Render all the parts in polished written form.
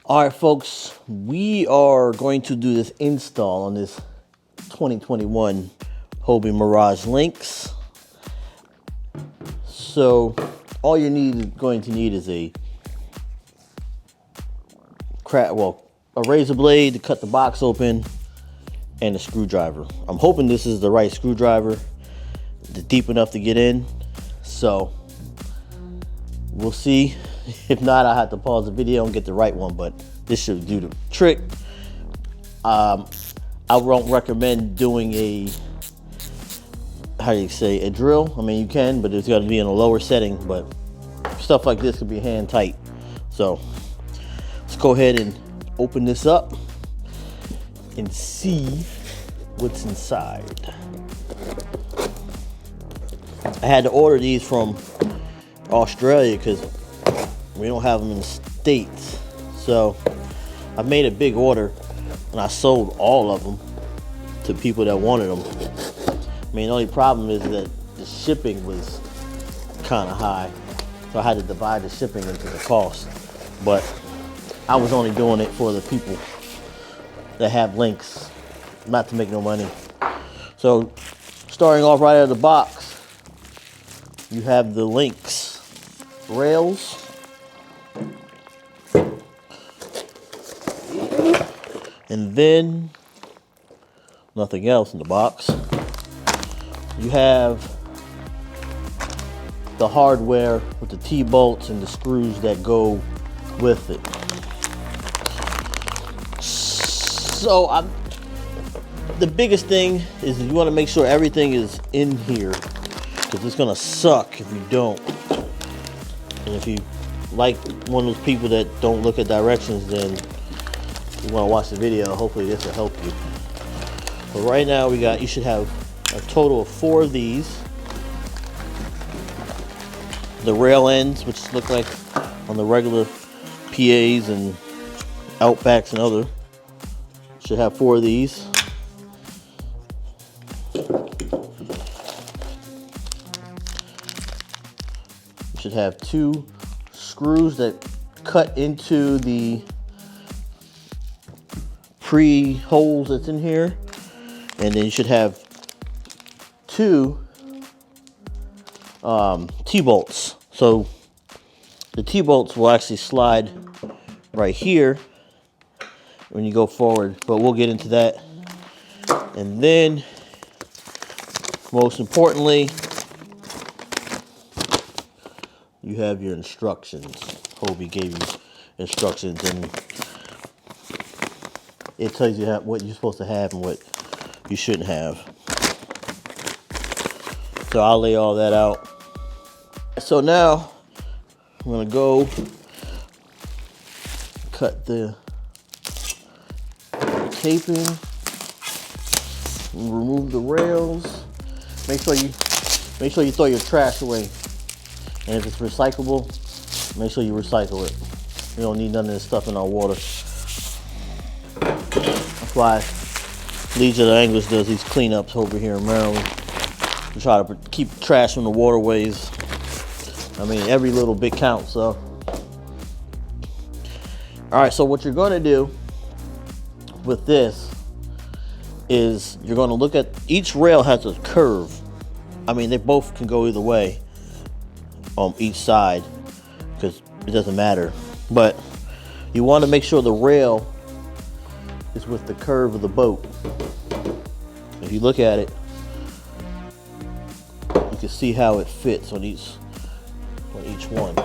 All right, folks, we are going to do this install on this 2021 Hobie Mirage Lynx. So all you're going to need is a razor blade to cut the box open and a screwdriver. I'm hoping this is the right screwdriver, deep enough to get in. So we'll see. If not, I'll have to pause the video and get the right one, but this should do the trick. I won't recommend doing a drill. I mean, you can, but it's got to be in a lower setting, but stuff like this could be hand tight. So let's go ahead and open this up and see what's inside. I had to order these from Australia because we don't have them in the States. So I made a big order and I sold all of them to people that wanted them. I mean, the only problem is that the shipping was kind of high. So I had to divide the shipping into the cost. But I was only doing it for the people that have Lynx, not to make no money. So starting off right out of the box, you have the Lynx rails. And then, nothing else in the box. You have the hardware with the T-bolts and the screws that go with it. So the biggest thing is you want to make sure everything is in here, because it's going to suck if you don't. And if you like one of those people that don't look at directions, then you want to watch the video. Hopefully this will help you. But right now you should have a total of 4 of these. The rail ends, which look like on the regular PAs and Outbacks and other, should have 4 of these. You should have 2 screws that cut into the pre-holes that's in here, and then you should have 2 T-bolts. So the T-bolts will actually slide right here when you go forward, but we'll get into that. And then most importantly, you have your instructions. Hobie gave you instructions, and it tells you what you're supposed to have and what you shouldn't have. So I'll lay all that out. So now I'm gonna go cut the taping, remove the rails. Make sure you throw your trash away. And if it's recyclable, make sure you recycle it. We don't need none of this stuff in our water. That's why Legion of Anglers does these cleanups over here in Maryland. We try to keep trash from the waterways. I mean, every little bit counts, so. All right, so what you're gonna do with this is you're gonna look at, each rail has a curve. I mean, they both can go either way on each side, because it doesn't matter. But you wanna make sure the rail is with the curve of the boat. If you look at it, you can see how it fits on each one.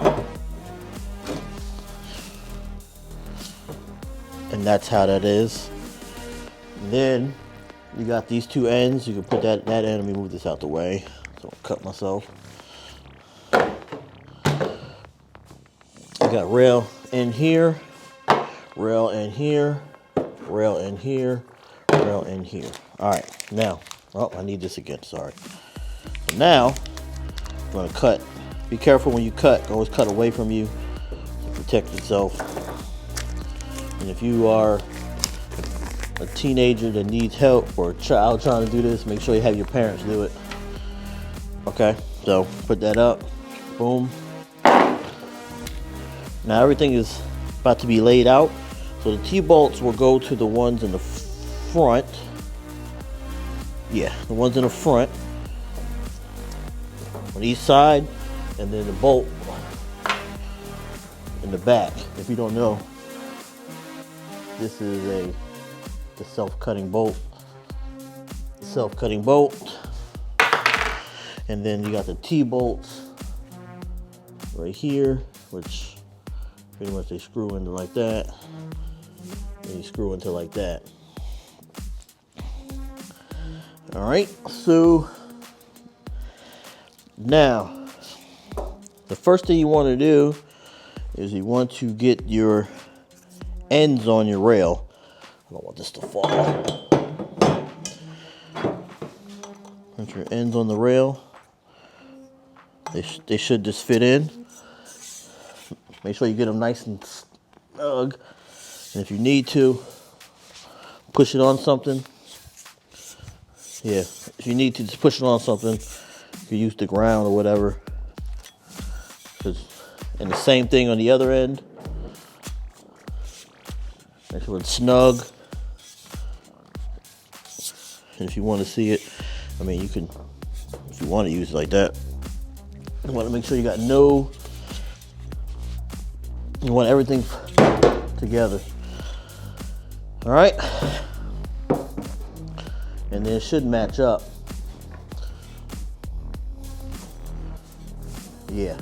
And that's how that is. And then you got these 2 ends. You can put that end. Let me move this out the way so I don't cut myself. You got rail in here, rail in here, rail in here, rail in here. All right, now, oh, I need this again, sorry. So now, I'm gonna cut. Be careful when you cut, always cut away from you to protect yourself. And if you are a teenager that needs help, or a child trying to do this, make sure you have your parents do it. Okay, so put that up, boom. Now everything is about to be laid out. So the T-bolts will go to the ones in the front. Yeah, the ones in the front on each side, and then the bolt in the back. If you don't know, this is the self-cutting bolt. Self-cutting bolt. And then you got the T-bolts right here, which pretty much they screw into like that. And you screw into like that. All right, so now the first thing you want to do is you want to get your ends on your rail. I don't want this to fall. Put your ends on the rail. They should just fit in. Make sure you get them nice and snug. And if you need to, push it on something. Yeah, if you need to just push it on something, you can use the ground or whatever. And the same thing on the other end. Make sure it's snug. And if you want to see it, I mean, you can, if you want to use it like that. You want to make sure you got you want everything together. All right. And then it should match up. Yeah,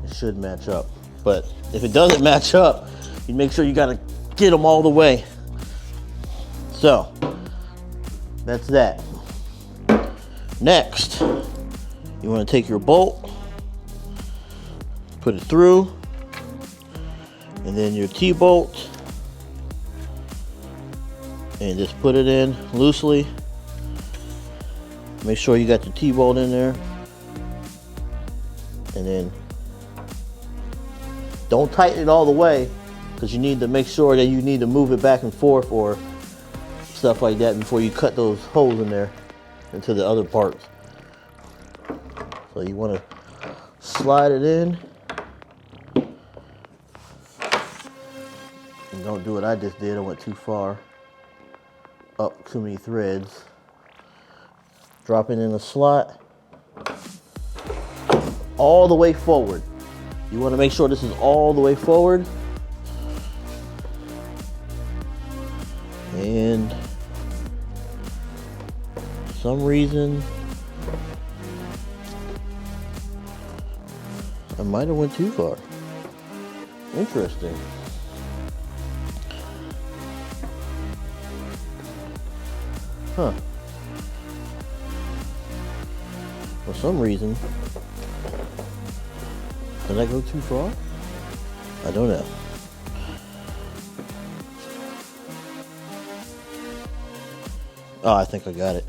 it should match up. But if it doesn't match up, you make sure you gotta get them all the way. So, that's that. Next, you wanna take your bolt, put it through, and then your T-bolt, and just put it in loosely. Make sure you got the T-bolt in there. And then don't tighten it all the way, because you need to make sure that you need to move it back and forth or stuff like that before you cut those holes in there into the other parts. So you want to slide it in. And don't do what I just did. I went too far. Up too many threads. Drop it in the slot. All the way forward. You want to make sure this is all the way forward. And for some reason, I might have went too far. Interesting. Huh. For some reason, did I go too far? I don't know. Oh, I think I got it.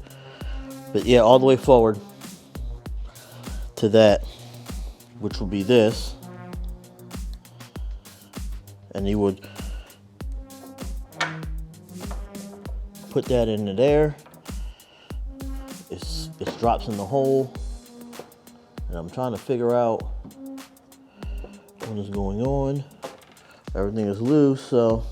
But yeah, all the way forward to that, which will be this. And you would put that into there. It drops in the hole. And I'm trying to figure out what is going on. Everything is loose, so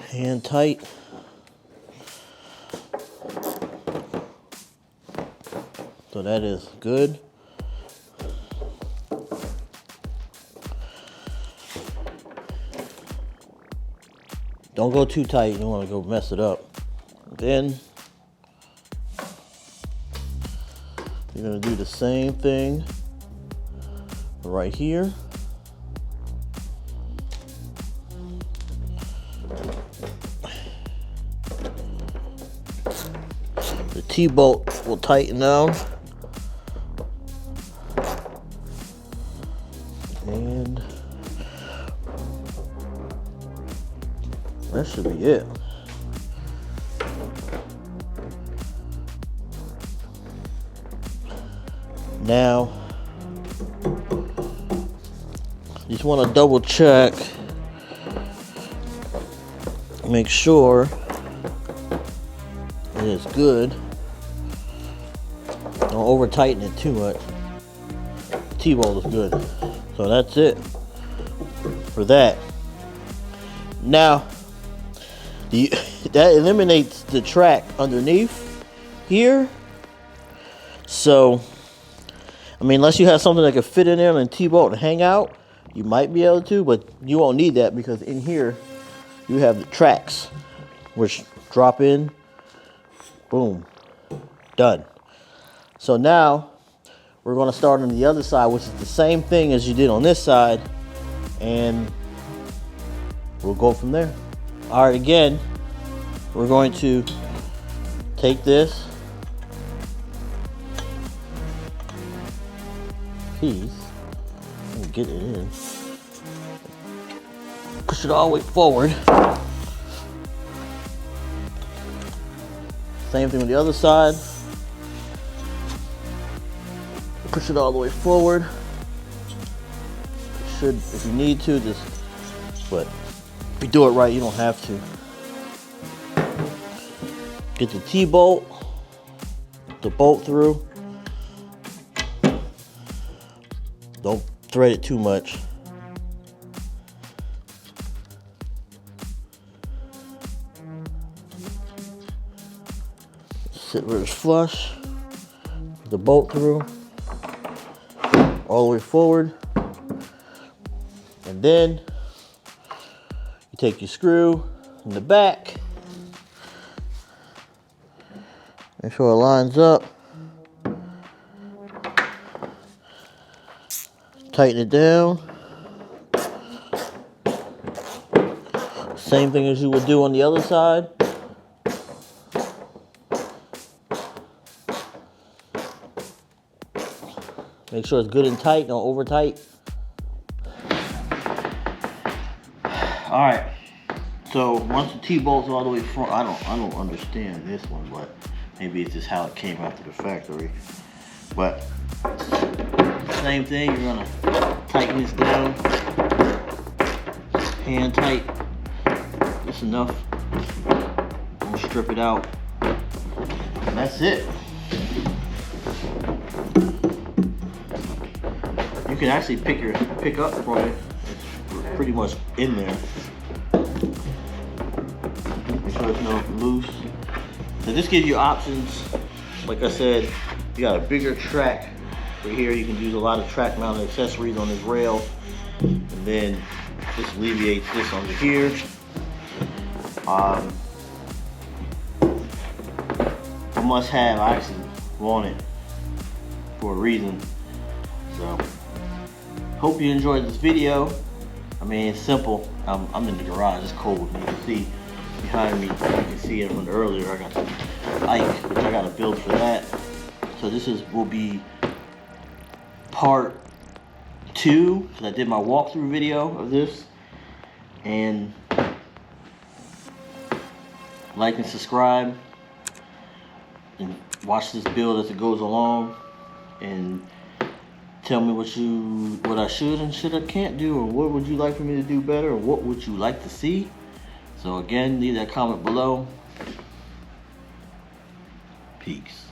hand tight. So that is good. Don't go too tight, you don't want to go mess it up. Then you're going to do the same thing right here. The T-bolt will tighten down. And that should be it. Now, you just want to double check make sure it is good. Don't over tighten it too much. T-bolt is good. So that's it for that. Now, that eliminates the track underneath here. So, I mean, unless you have something that could fit in there and T-bolt and hang out, you might be able to, but you won't need that because in here you have the tracks, which drop in, boom, done. So now we're going to start on the other side, which is the same thing as you did on this side, and we'll go from there. All right, again, we're going to take this piece and get it in. Push it all the way forward. Same thing with the other side. Push it all the way forward. You should, if you need to, just, but if you do it right, you don't have to. Get the T-bolt, the bolt through. Don't thread it too much. Sit where it's flush. Put the bolt through. All the way forward. And then you take your screw in the back. Make sure it lines up. Tighten it down. Same thing as you would do on the other side. Make sure it's good and tight, don't over tight. All right. So once the T-bolt's all the way front, I don't understand this one, but maybe it's just how it came after the factory. But same thing, you're gonna tighten this down, hand tight, just enough. Don't strip it out, and that's it. You can actually pick up from it. It's pretty much in there. Make sure it's not loose. So this gives you options. Like I said, you got a bigger track for here. You can use a lot of track mounted accessories on this rail, and then this alleviates this under here. A must have. I actually want it for a reason. So hope you enjoyed this video. I mean, it's simple. I'm in the garage. It's cold. You can see behind me. You can see it from earlier. I got the Ike, which I got to build for that. So this will be part 2, because I did my walkthrough video of this. And like and subscribe, and watch this build as it goes along, and tell me what I should and can't do, or what would you like for me to do better, or what would you like to see. So again, leave that comment below. Peace.